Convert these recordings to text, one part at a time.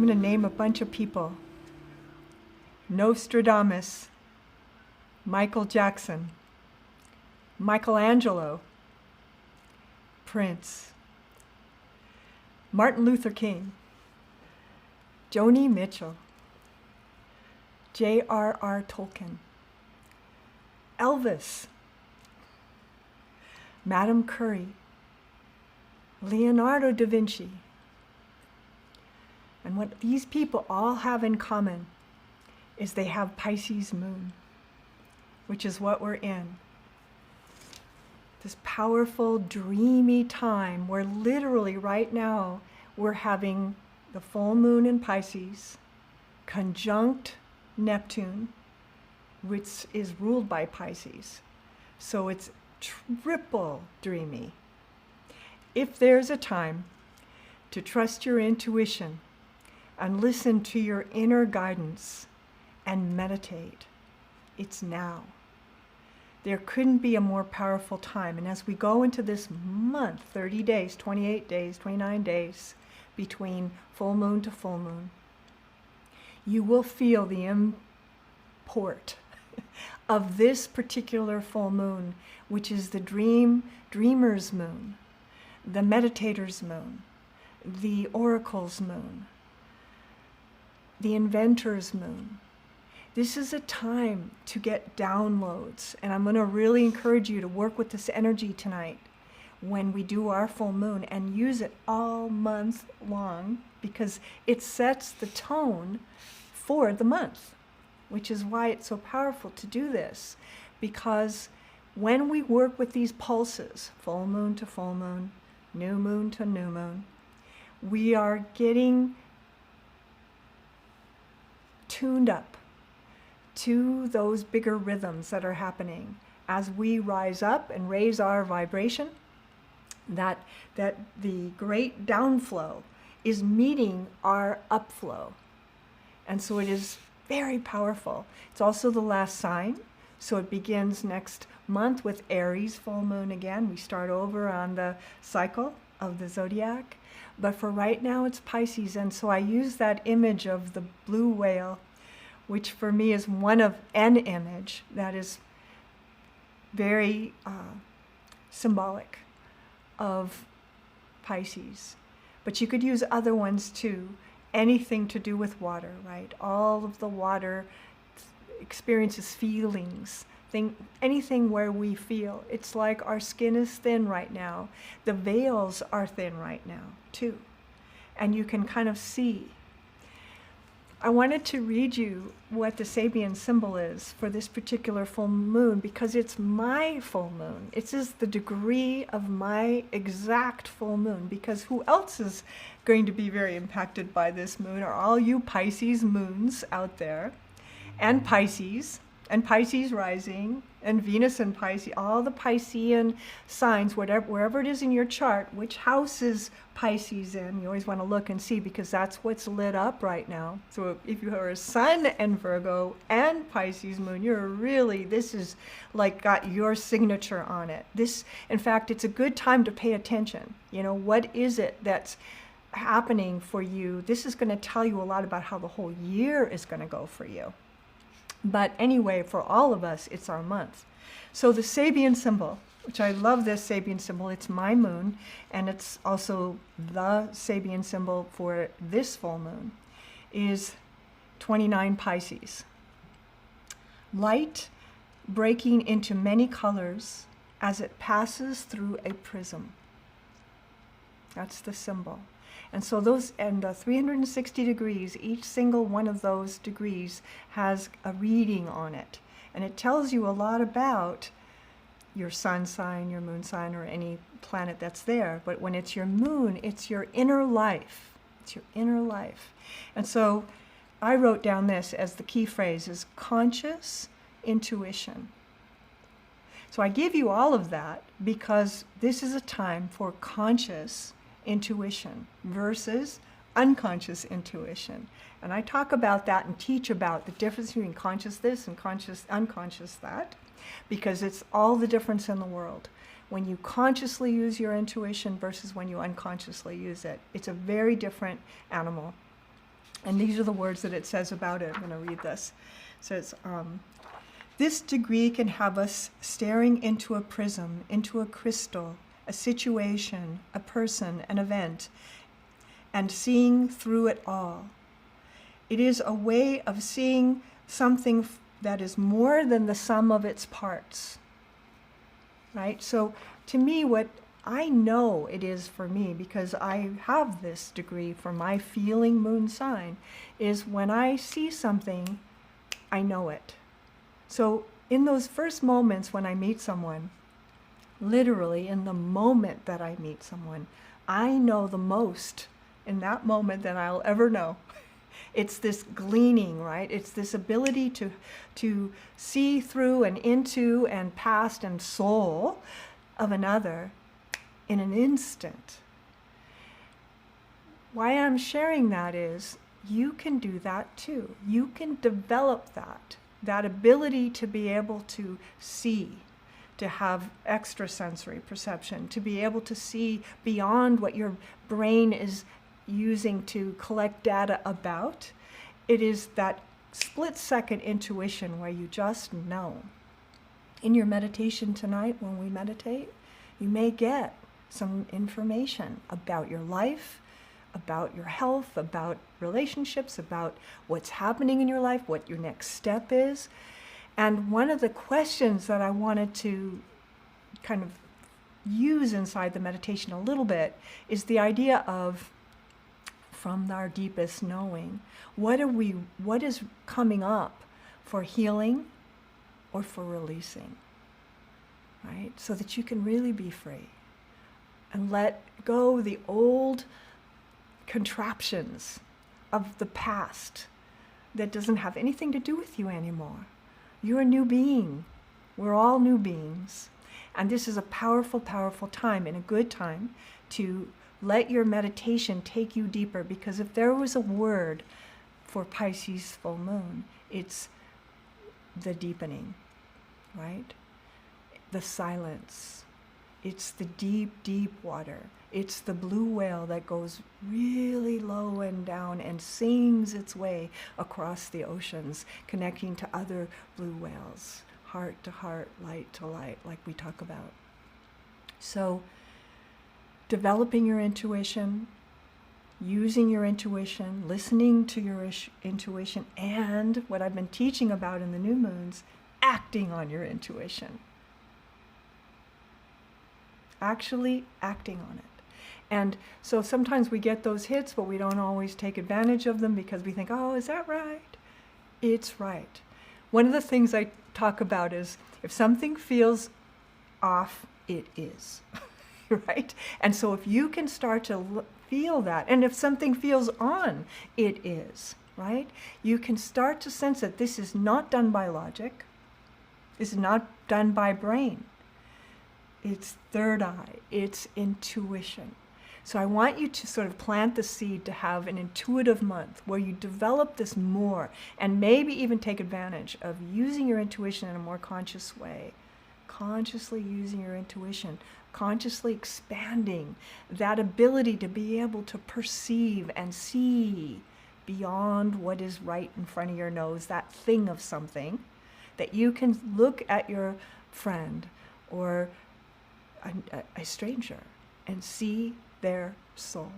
I'm going to name a bunch of people. Nostradamus, Michael Jackson, Michelangelo, Prince, Martin Luther King, Joni Mitchell, J.R.R. Tolkien, Elvis, Madame Curie, Leonardo da Vinci. And what these people all have in common is they have Pisces Moon, which is what we're in. This powerful, dreamy time where literally right now we're having the full moon in Pisces, conjunct Neptune, which is ruled by Pisces. So it's triple dreamy. If there's a time to trust your intuition and listen to your inner guidance and meditate, it's now. There couldn't be a more powerful time. And as we go into this month, 30 days, 28 days, 29 days between full moon to full moon, you will feel the import of this particular full moon, which is the dreamer's moon, the meditator's moon, the oracle's moon, the inventor's moon. This is a time to get downloads, and I'm going to really encourage you to work with this energy tonight when we do our full moon and use it all month long, because it sets the tone for the month, which is why it's so powerful to do this. Because when we work with these pulses, full moon to full moon, new moon to new moon, we are getting tuned up to those bigger rhythms that are happening as we rise up and raise our vibration, that the great downflow is meeting our upflow. And so it is very powerful. It's also the last sign. So it begins next month with Aries full moon again. We start over on the cycle of the zodiac. But for right now, it's Pisces. And so I use that image of the blue whale, which for me is an image that is very symbolic of Pisces. But you could use other ones too. Anything to do with water, right? All of the water experiences feelings. Anything where we feel. It's like our skin is thin right now. The veils are thin right now too. And you can kind of see. I wanted to read you what the Sabian symbol is for this particular full moon, because it's my full moon. It is the degree of my exact full moon, because who else is going to be very impacted by this moon are all you Pisces moons out there, and Pisces rising, and Venus and Pisces, all the Piscean signs, wherever it is in your chart, which house is Pisces in, you always want to look and see, because that's what's lit up right now. So if you are a Sun and Virgo and Pisces moon, this is like got your signature on it. In fact, it's a good time to pay attention. What is it that's happening for you? This is going to tell you a lot about how the whole year is going to go for you. But anyway, for all of us, it's our month. So the Sabian symbol, which I love this Sabian symbol, it's my moon, and it's also the Sabian symbol for this full moon, is 29 Pisces. Light breaking into many colors as it passes through a prism. That's the symbol. And so the 360 degrees, each single one of those degrees has a reading on it. And it tells you a lot about your sun sign, your moon sign, or any planet that's there. But when it's your moon, it's your inner life. It's your inner life. And so I wrote down this as the key phrase is conscious intuition. So I give you all of that because this is a time for conscious intuition versus unconscious intuition. And I talk about that and teach about the difference between conscious this and unconscious that, because it's all the difference in the world. When you consciously use your intuition versus when you unconsciously use it, it's a very different animal. And these are the words that it says about it. I'm going to read this. It says, this degree can have us staring into a prism, into a crystal, a situation, a person, an event, and seeing through it all. It is a way of seeing something that is more than the sum of its parts. Right? So to me, what I know it is for me, because I have this degree for my feeling moon sign, is when I see something, I know it. So in those first moments when I meet someone, literally in the moment that I meet someone, I know the most in that moment that I'll ever know. It's this gleaning, right? It's this ability to see through and into and past and soul of another in an instant. Why I'm sharing that is you can do that too. You can develop that ability to be able to see, to have extrasensory perception, to be able to see beyond what your brain is using to collect data about. It is that split-second intuition where you just know. In your meditation tonight, when we meditate, you may get some information about your life, about your health, about relationships, about what's happening in your life, what your next step is. And one of the questions that I wanted to kind of use inside the meditation a little bit is the idea of, from our deepest knowing, what is coming up for healing or for releasing, right? So that you can really be free and let go the old contraptions of the past that doesn't have anything to do with you anymore. You're a new being. We're all new beings. And this is a powerful, powerful time, and a good time to let your meditation take you deeper, because if there was a word for Pisces full moon, it's the deepening, right? The silence. It's the deep, deep water. It's the blue whale that goes really low and down and sings its way across the oceans, connecting to other blue whales, heart to heart, light to light, like we talk about. So, developing your intuition, using your intuition, listening to your intuition, and what I've been teaching about in the new moons, acting on your intuition. Actually acting on it. And so sometimes we get those hits, but we don't always take advantage of them because we think, oh, is that right? It's right. One of the things I talk about is if something feels off, it is, right? And so if you can start to feel that, and if something feels on, it is, right? You can start to sense that this is not done by logic. This is not done by brain. It's third eye. It's intuition. So I want you to sort of plant the seed to have an intuitive month where you develop this more and maybe even take advantage of using your intuition in a more conscious way. Consciously using your intuition, consciously expanding that ability to be able to perceive and see beyond what is right in front of your nose, that thing of something, that you can look at your friend or a stranger and see their soul.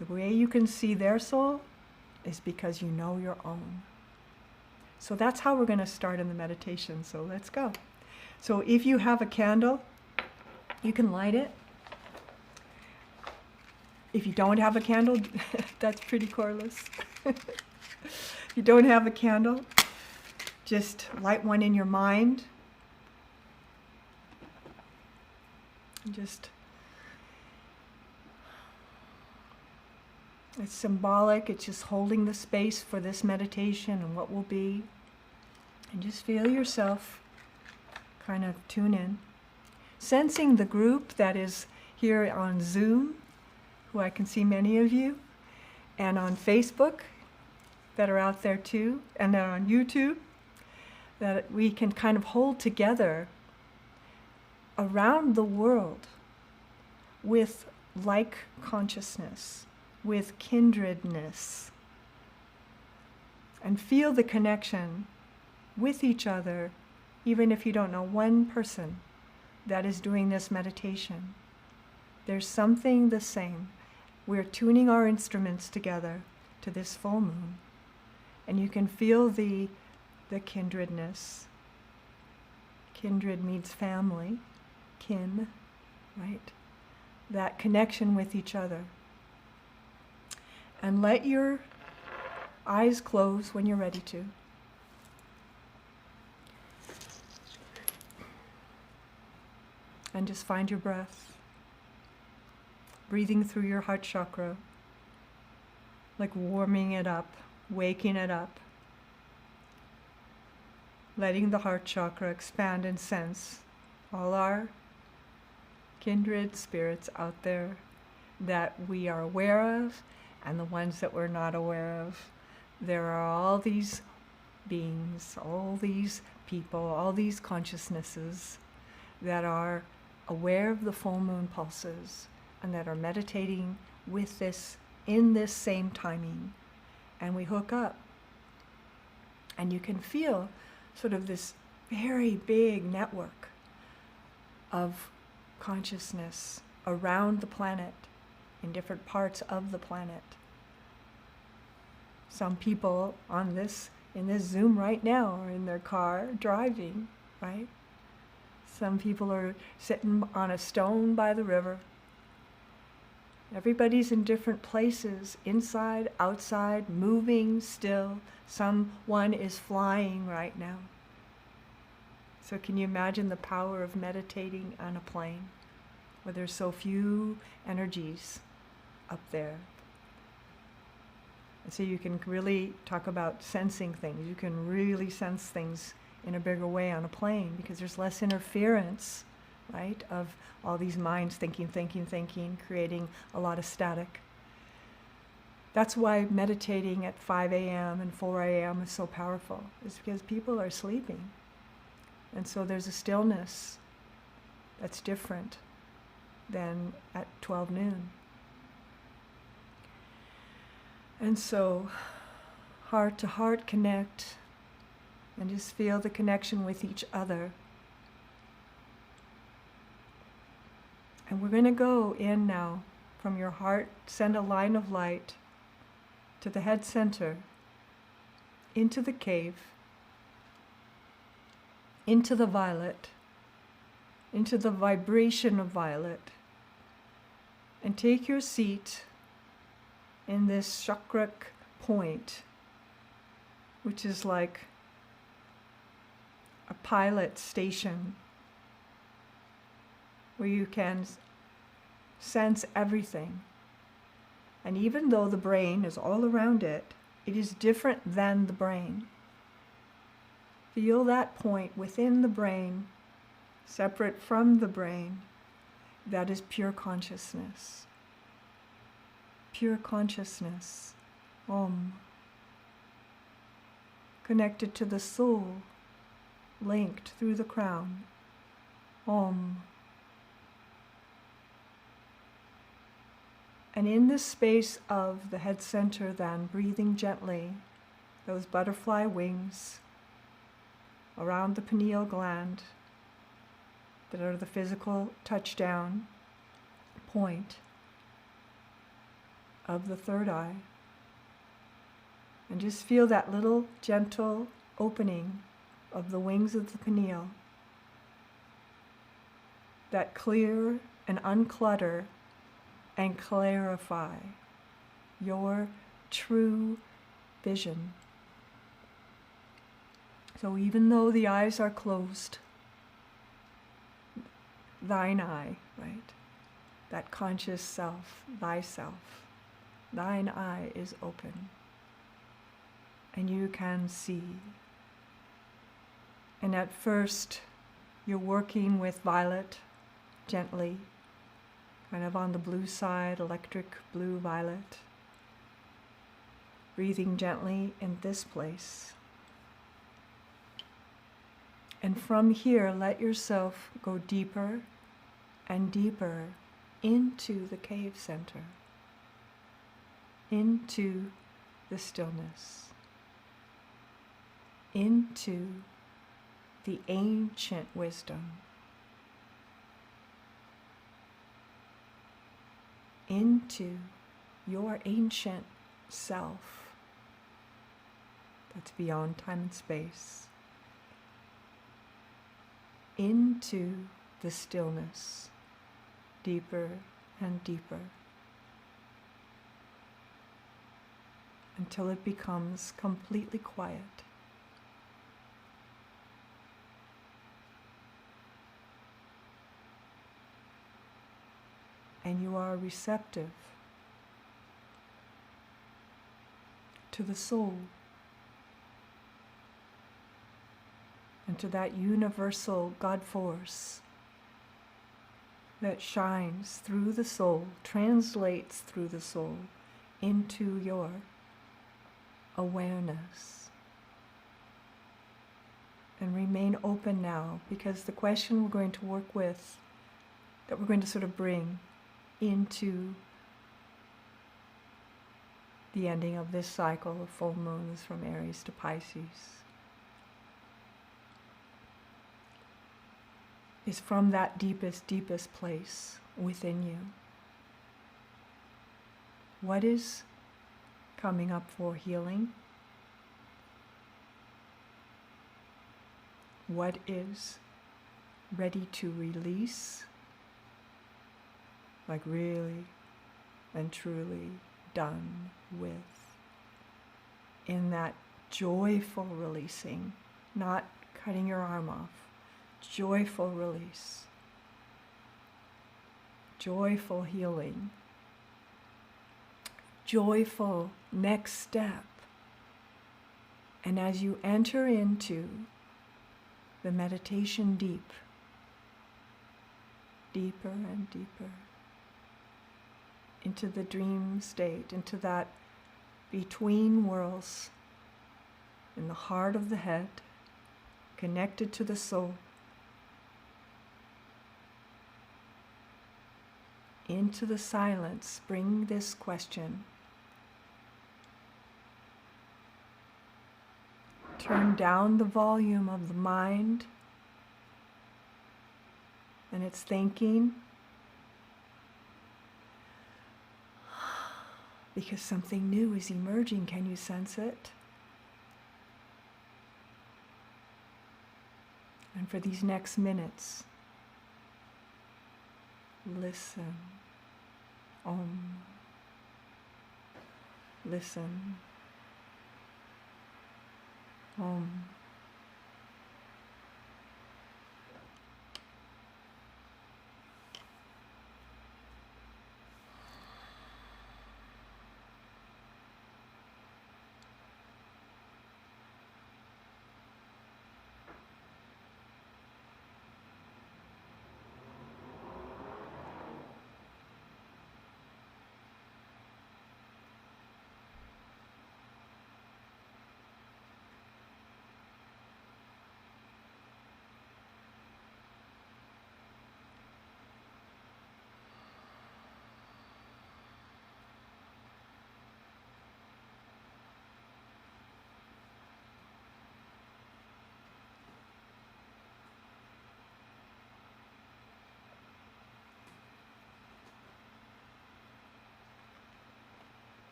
The way you can see their soul is because you know your own. So that's how we're going to start in the meditation. So let's go. So if you have a candle, you can light it. If you don't have a candle, that's pretty coreless. If you don't have a candle, just light one in your mind. Just, it's symbolic. It's just holding the space for this meditation and what will be. And just feel yourself kind of tune in. Sensing the group that is here on Zoom, who I can see many of you, and on Facebook that are out there too, and then on YouTube, that we can kind of hold together around the world with like consciousness, with kindredness. And feel the connection with each other, even if you don't know one person that is doing this meditation. There's something the same. We're tuning our instruments together to this full moon. And you can feel the kindredness. Kindred means family, kin, right? That connection with each other. And let your eyes close when you're ready to. And just find your breath. Breathing through your heart chakra. Like warming it up, waking it up. Letting the heart chakra expand and sense all our kindred spirits out there that we are aware of and the ones that we're not aware of. There are all these beings, all these people, all these consciousnesses that are aware of the full moon pulses and that are meditating with this, in this same timing. And we hook up. And you can feel sort of this very big network of consciousness around the planet, in different parts of the planet. Some people on this, in this Zoom right now, are in their car driving, right? Some people are sitting on a stone by the river. Everybody's in different places, inside, outside, moving still. Someone is flying right now. So can you imagine the power of meditating on a plane where there's so few energies up there? And so you can really talk about sensing things. You can really sense things in a bigger way on a plane because there's less interference, right, of all these minds thinking, creating a lot of static. That's why meditating at 5 a.m. and 4 a.m. is so powerful, is because people are sleeping. And so there's a stillness that's different than at 12 noon. And so heart to heart connect and just feel the connection with each other. And we're going to go in now from your heart, send a line of light to the head center, into the cave, into the violet, into the vibration of violet, and take your seat in this chakrak point, which is like a pilot station where you can sense everything. And even though the brain is all around it, it is different than the brain. Feel that point within the brain, separate from the brain, that is pure consciousness. Pure consciousness, Om. Connected to the soul, linked through the crown, Om. And in this space of the head center then, breathing gently, those butterfly wings around the pineal gland that are the physical touchdown point of the third eye. And just feel that little gentle opening of the wings of the pineal that clear and unclutter and clarify your true vision. So even though the eyes are closed, thine eye, right? That conscious self, thyself, thine eye is open. And you can see. And at first, you're working with violet gently, kind of on the blue side, electric blue violet. Breathing gently in this place. And from here, let yourself go deeper and deeper into the cave center. into the stillness, into the ancient wisdom, into your ancient self that's beyond time and space, into the stillness, deeper and deeper, until it becomes completely quiet. And you are receptive to the soul and to that universal God force that shines through the soul, translates through the soul into your awareness. And remain open now, because the question we're going to work with, that we're going to sort of bring into the ending of this cycle of full moons from Aries to Pisces, is from that deepest, deepest place within you. What is coming up for healing? What is ready to release? Like really and truly done with. In that joyful releasing, not cutting your arm off. Joyful release. Joyful healing. Joyful next step. And as you enter into the meditation deep, deeper and deeper, into the dream state, into that between worlds, in the heart of the head, connected to the soul, into the silence, bring this question. Turn down the volume of the mind and its thinking, because something new is emerging. Can you sense it? And for these next minutes, listen. Listen.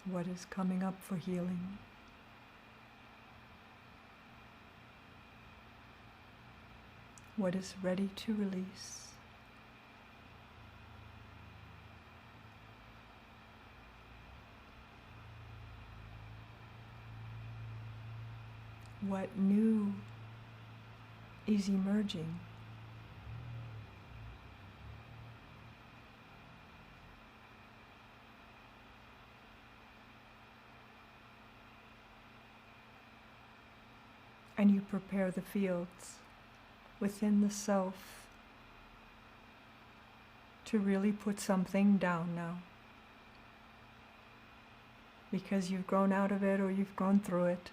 what is coming up for healing. What is ready to release. What new is emerging. And you prepare the fields within the self to really put something down now. Because you've grown out of it or you've gone through it.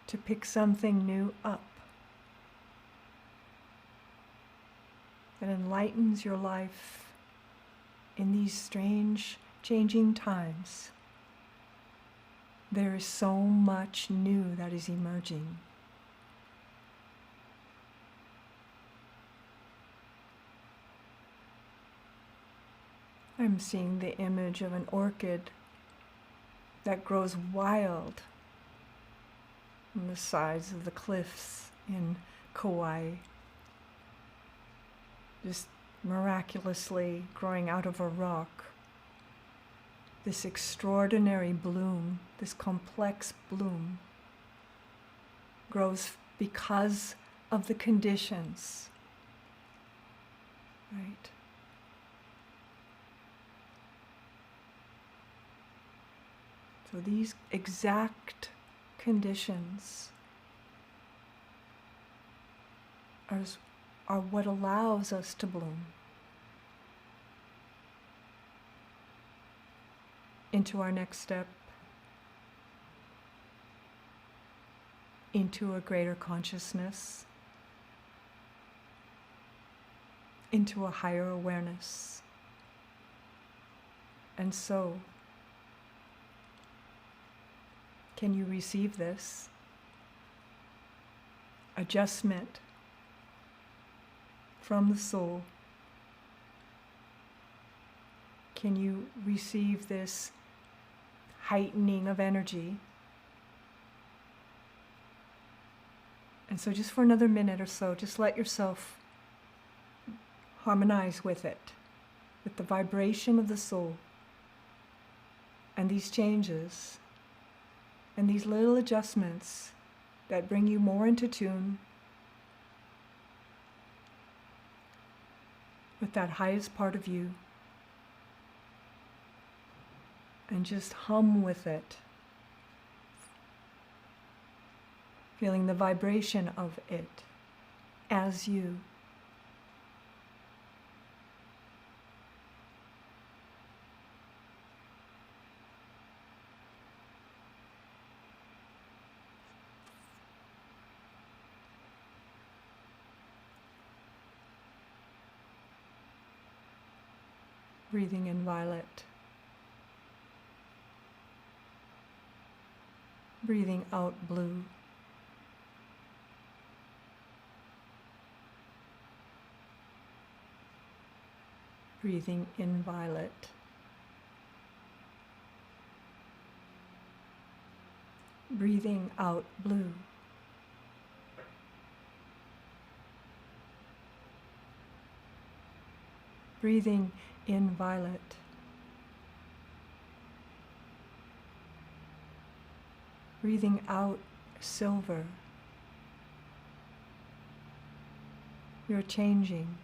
To pick something new up that enlightens your life in these strange, changing times. There is so much new that is emerging. I'm seeing the image of an orchid that grows wild on the sides of the cliffs in Kauai, just miraculously growing out of a rock. This extraordinary bloom, this complex bloom, grows because of the conditions, right? So these exact conditions are what allows us to bloom into our next step, into a greater consciousness, into a higher awareness. And so, can you receive this adjustment from the soul? Can you receive this heightening of energy? And so just for another minute or so, just let yourself harmonize with it, with the vibration of the soul and these changes and these little adjustments that bring you more into tune with that highest part of you. And just hum with it, feeling the vibration of it as you. Breathing in violet. Breathing out blue. Breathing in violet. Breathing out blue. Breathing in violet. Breathing out silver. You're changing.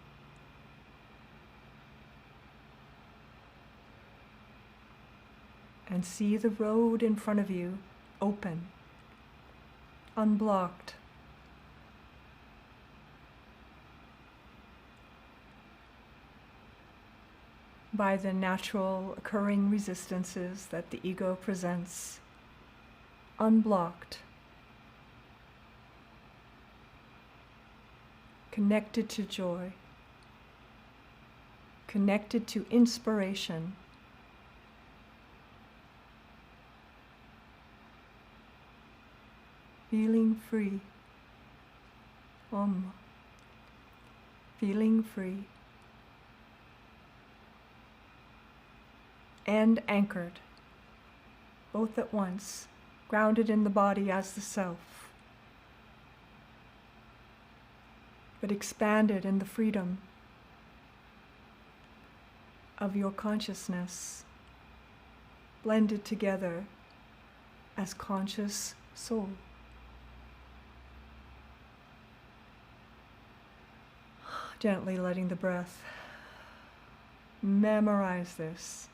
And see the road in front of you open, unblocked. By the natural occurring resistances that the ego presents, unblocked, connected to joy, connected to inspiration, feeling free, feeling free. and anchored, both at once, grounded in the body as the self, but expanded in the freedom of your consciousness, blended together as conscious soul. Gently letting the breath memorize this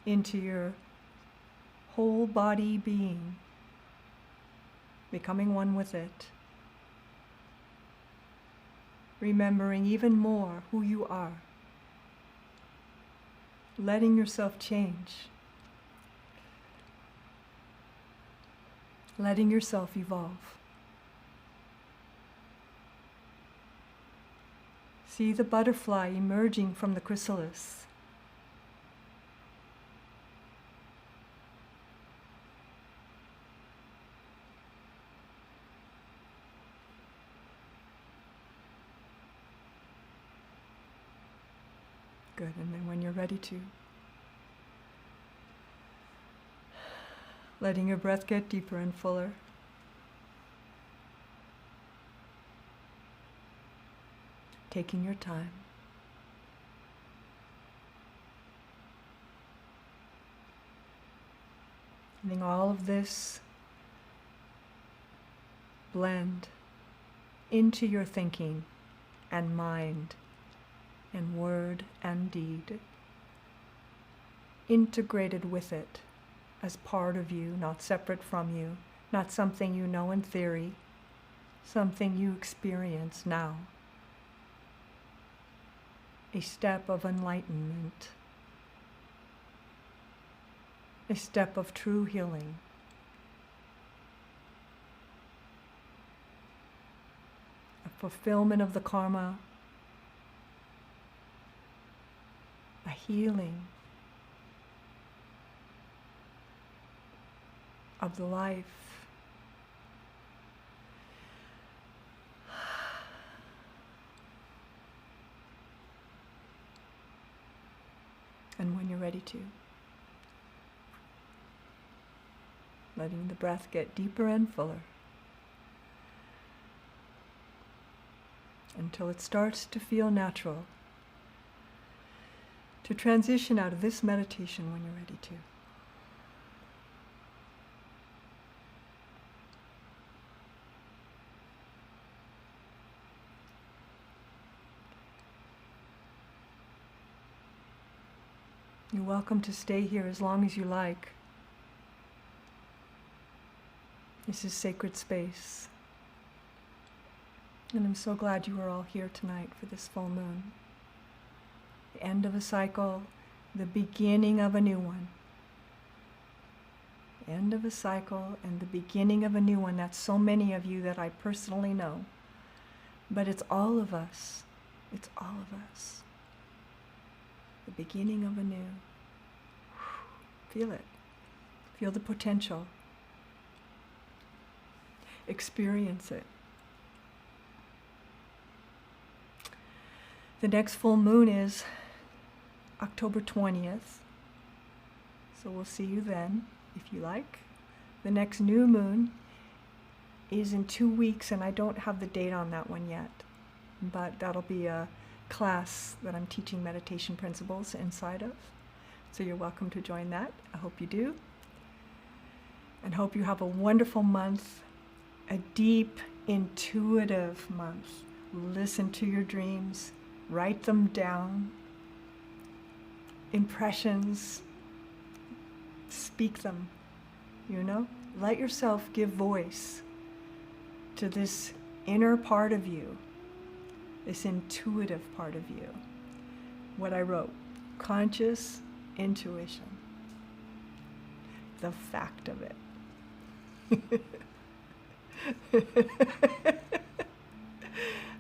into your whole body being, becoming one with it, remembering even more who you are, letting yourself change, letting yourself evolve. See the butterfly emerging from the chrysalis. Good, and then when you're ready to, letting your breath get deeper and fuller. Taking your time. Letting all of this blend into your thinking and mind and word and deed, integrated with it as part of you, not separate from you, not something you know in theory, something you experience now. A step of enlightenment, a step of true healing. A fulfillment of the karma, a healing of the life. And when you're ready to, letting the breath get deeper and fuller until it starts to feel natural to transition out of this meditation when you're ready to. You're welcome to stay here as long as you like. This is sacred space. And I'm so glad you are all here tonight for this full moon. The end of a cycle, the beginning of a new one. The end of a cycle and the beginning of a new one. That's so many of you that I personally know. But it's all of us. It's all of us. The beginning of a new. Feel it. Feel the potential. Experience it. The next full moon is October 20th. So we'll see you then, if you like. The next new moon is in 2 weeks, and I don't have the date on that one yet. But that'll be a class that I'm teaching meditation principles inside of. So you're welcome to join that. I hope you do. And hope you have a wonderful month, a deep, intuitive month. Listen to your dreams, write them down, impressions, speak them, Let yourself give voice to this inner part of you, this intuitive part of you. What I wrote, conscious intuition, the fact of it.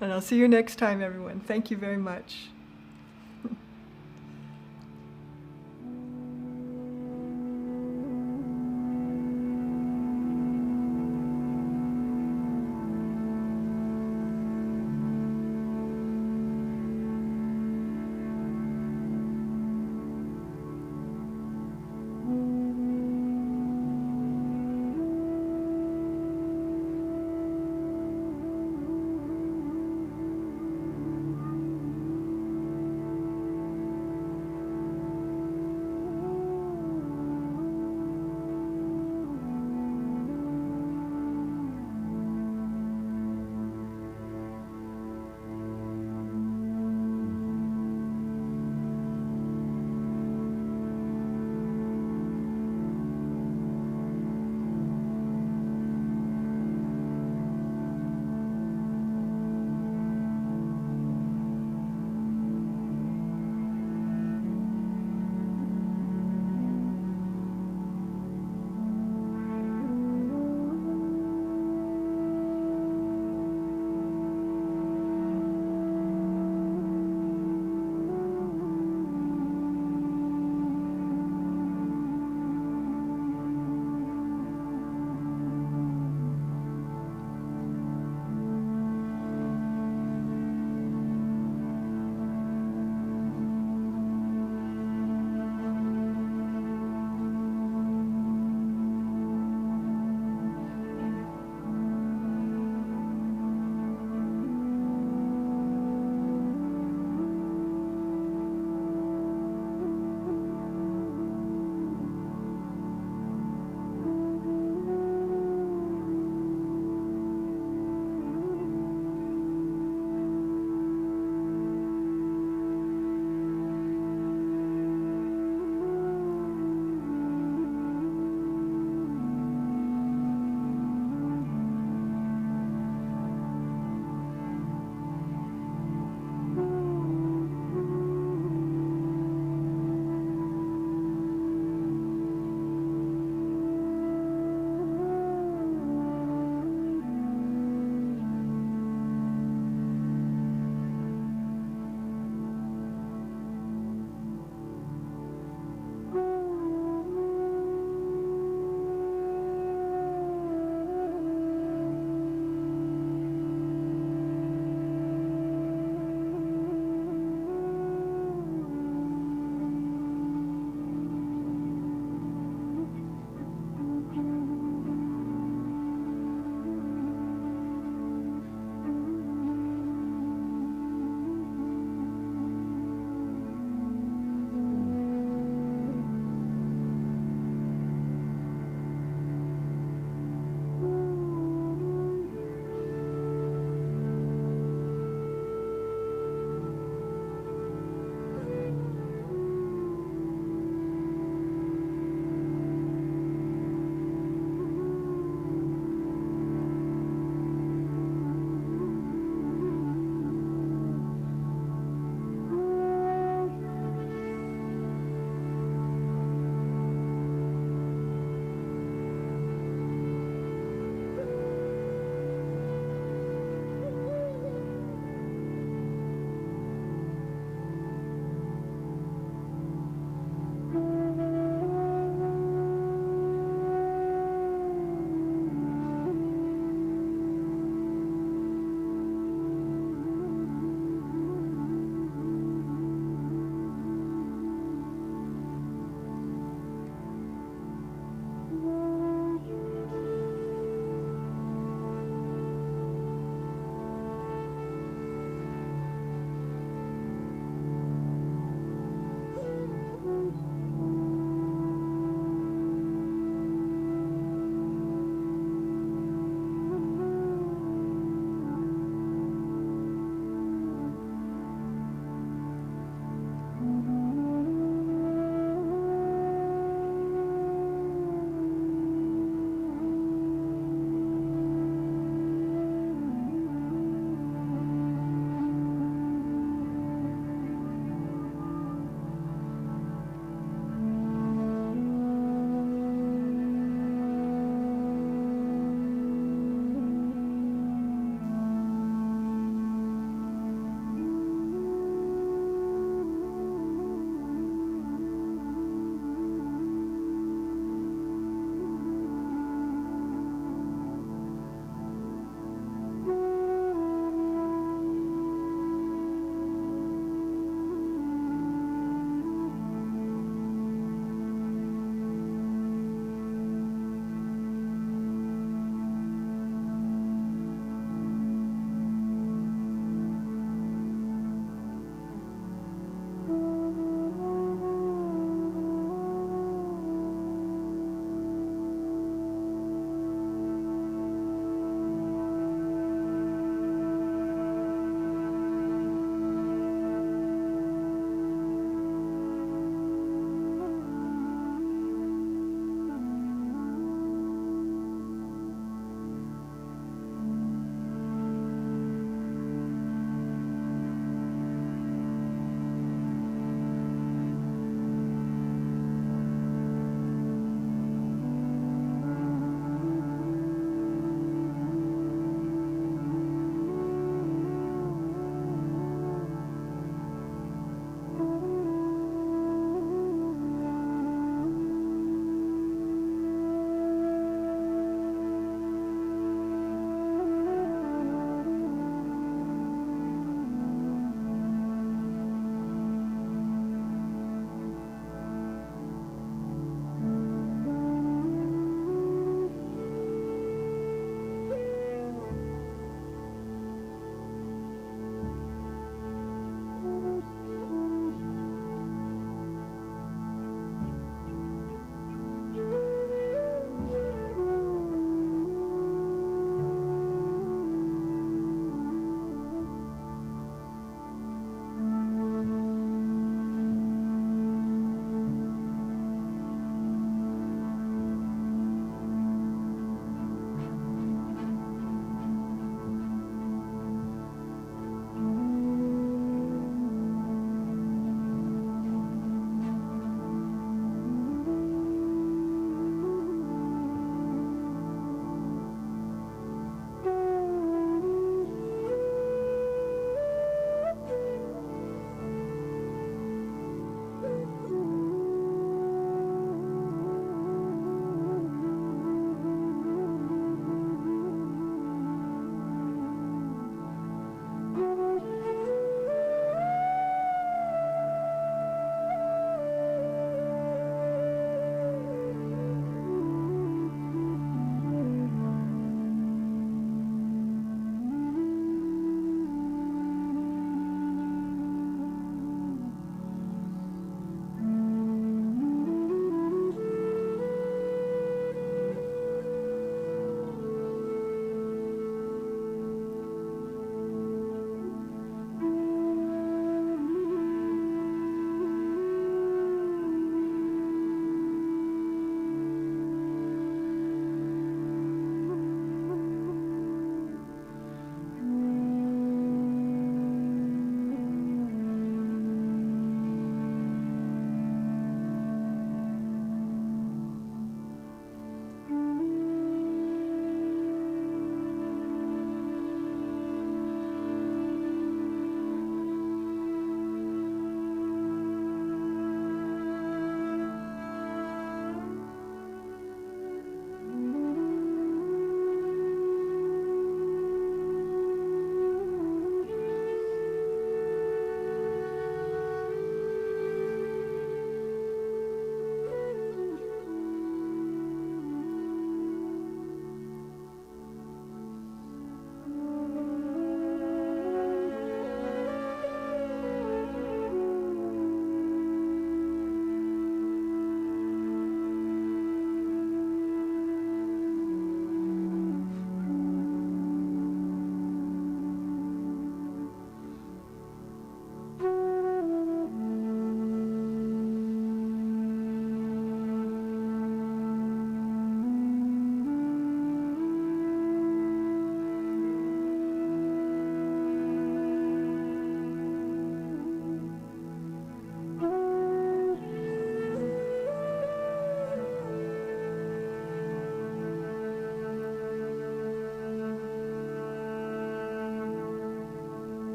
And I'll see you next time, everyone. Thank you very much.